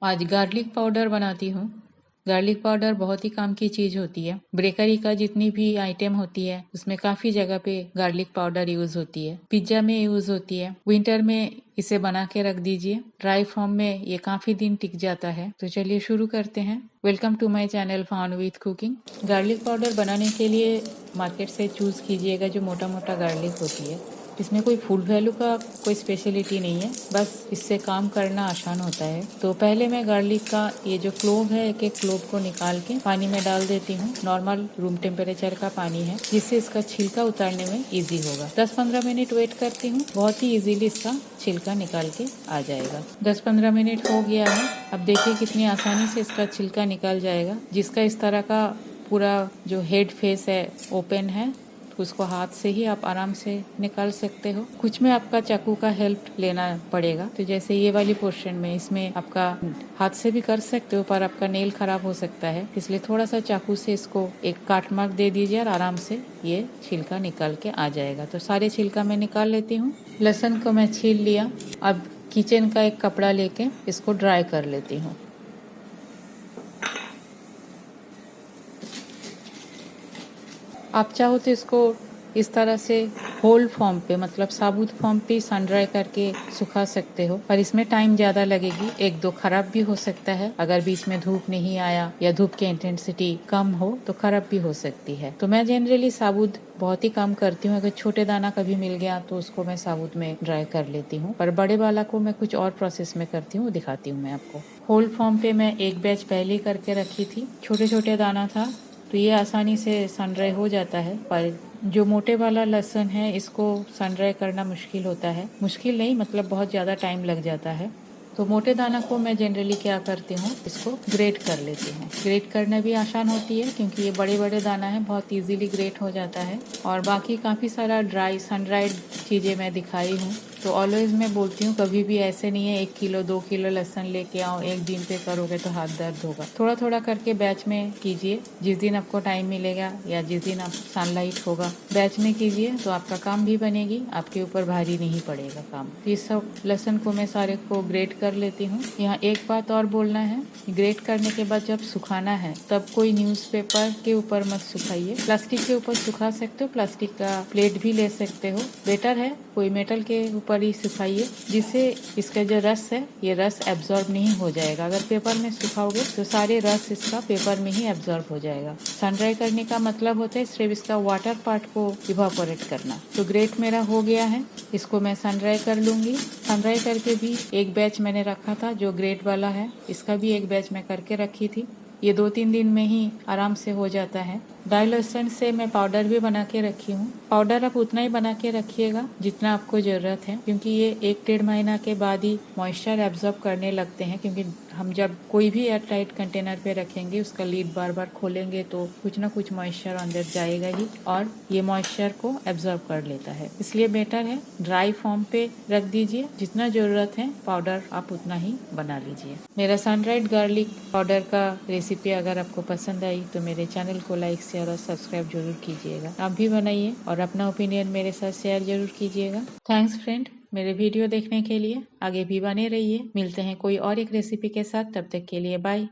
आज garlic powder बनाती हूँ। गार्लिक पाउडर बहुत ही काम की चीज़ होती है। बेकरी का जितनी भी आइटम होती है उसमें काफ़ी जगह पे गार्लिक पाउडर यूज़ होती है। पिज्ज़ा में यूज़ होती है। विंटर में इसे बना के रख दीजिए। ड्राई फॉर्म में ये काफ़ी दिन टिक जाता है। तो चलिए शुरू करते हैं। Welcome to my channel fawn with cooking. Garlic powder बनाने के लिए मार्केट से चूज़ कीजिएगा जो मोटा मोटा गार्लिक होती है। इसमें कोई फूड वैल्यू का कोई स्पेशलिटी नहीं है, बस इससे काम करना आसान होता है। तो पहले मैं गार्लिक का ये जो क्लोव है, एक एक क्लोव को निकाल के पानी में डाल देती हूँ। नॉर्मल रूम टेम्परेचर का पानी है, जिससे इसका छिलका उतारने में इजी होगा। 10-15 मिनट वेट करती हूँ, बहुत ही इजीली इसका छिलका निकाल के आ जाएगा। 10-15 मिनट हो गया है। अब देखिए कितनी आसानी से इसका छिलका निकल जाएगा। जिसका इस तरह का पूरा जो हेड फेस है ओपन है, उसको हाथ से ही आप आराम से निकाल सकते हो। कुछ में आपका चाकू का हेल्प लेना पड़ेगा। तो जैसे ये वाली पोर्शन में, इसमें आपका हाथ से भी कर सकते हो, पर आपका नेल खराब हो सकता है, इसलिए थोड़ा सा चाकू से इसको एक काट मार्क दे दीजिए और आराम से ये छिलका निकाल के आ जाएगा। तो सारे छिलका मैं निकाल लेती हूँ। लहसुन को मैं छील लिया। अब किचन का एक कपड़ा लेके इसको ड्राई कर लेती हूँ। आप चाहो तो इसको इस तरह से होल फॉर्म पे, मतलब साबुत फॉर्म पे सन ड्राई करके सुखा सकते हो, पर इसमें टाइम ज़्यादा लगेगी। एक दो खराब भी हो सकता है अगर बीच में धूप नहीं आया या धूप की इंटेंसिटी कम हो तो खराब भी हो सकती है। तो मैं जनरली साबुत बहुत ही कम करती हूँ। अगर छोटे दाना कभी मिल गया तो उसको मैं साबुत में ड्राई कर लेती हूँ, पर बड़े वाला को मैं कुछ और प्रोसेस में करती हूँ, दिखाती हूँ मैं आपको। होल फॉर्म पे मैं एक बैच पहले ही करके रखी थी। छोटे छोटे दाना था तो ये आसानी से सन ड्राई हो जाता है, पर जो मोटे वाला लहसुन है इसको सन ड्राई करना मुश्किल होता है। मुश्किल नहीं, मतलब बहुत ज़्यादा टाइम लग जाता है। तो मोटे दाना को मैं जनरली क्या करती हूँ, इसको ग्रेट कर लेती हूँ। ग्रेट करना भी आसान होती है क्योंकि ये बड़े बड़े दाना है, बहुत इजीली ग्रेट हो जाता है। और बाकी काफ़ी सारा ड्राई सन ड्राइड चीज़ें मैं दिखाई हूँ। तो ऑलवेज मैं बोलती हूँ कभी भी ऐसे नहीं है 1 किलो 2 किलो लहसुन लेके आओ, एक दिन पे करोगे तो हाथ दर्द होगा। थोड़ा थोड़ा करके बैच में कीजिए। जिस दिन आपको टाइम मिलेगा या जिस दिन आप सनलाइट होगा, बैच में कीजिए तो आपका काम भी बनेगी, आपके ऊपर भारी नहीं पड़ेगा काम। ये सब लहसुन को मैं सारे को ग्रेट कर लेती हूँ। यहाँ एक बात और बोलना है, ग्रेट करने के बाद जब सुखाना है तब कोई न्यूज़पेपर के ऊपर मत सुखाइए। प्लास्टिक के ऊपर सुखा सकते हो, प्लास्टिक का प्लेट भी ले सकते हो। बेटर है कोई मेटल के ऊपर ही सुखाइए, जिससे इसका जो रस है ये रस एब्जॉर्ब नहीं हो जाएगा। अगर पेपर में सुखाओगे तो सारे रस इसका पेपर में ही एब्जॉर्ब हो जाएगा। सन ड्राई करने का मतलब होता है सिर्फ इसका वाटर पार्ट को इवापोरेट करना। तो ग्रेट मेरा हो गया है, इसको मैं सन ड्राई कर लूंगी। सन ड्राई करके भी एक बैच मैंने रखा था जो ग्रेट वाला है, इसका भी एक बैच मैं करके रखी थी। ये 2-3 दिन में ही आराम से हो जाता है। ड्राई लहसुन से मैं पाउडर भी बना के रखी हूँ। पाउडर आप उतना ही बना के रखिएगा जितना आपको ज़रूरत है, क्योंकि ये 1-1.5 महीना के बाद ही मॉइस्चर एब्जॉर्ब करने लगते हैं। क्योंकि हम जब कोई भी एयर टाइट कंटेनर पे रखेंगे, उसका लीड बार बार खोलेंगे तो कुछ ना कुछ मॉइस्चर अंदर जाएगा ही, और ये मॉइस्चर को एब्जॉर्ब कर लेता है। इसलिए बेटर है ड्राई फॉर्म पे रख दीजिए। जितना ज़रूरत है पाउडर आप उतना ही बना लीजिए। मेरा सन ड्राइड गार्लिक पाउडर का रेसिपी अगर आपको पसंद आई तो मेरे चैनल को लाइक शेयर और सब्सक्राइब जरूर कीजिएगा। आप भी बनाइए और अपना ओपिनियन मेरे साथ शेयर जरूर कीजिएगा। थैंक्स फ्रेंड, मेरे वीडियो देखने के लिए। आगे भी बने रहिए। मिलते हैं कोई और एक रेसिपी के साथ, तब तक के लिए बाय।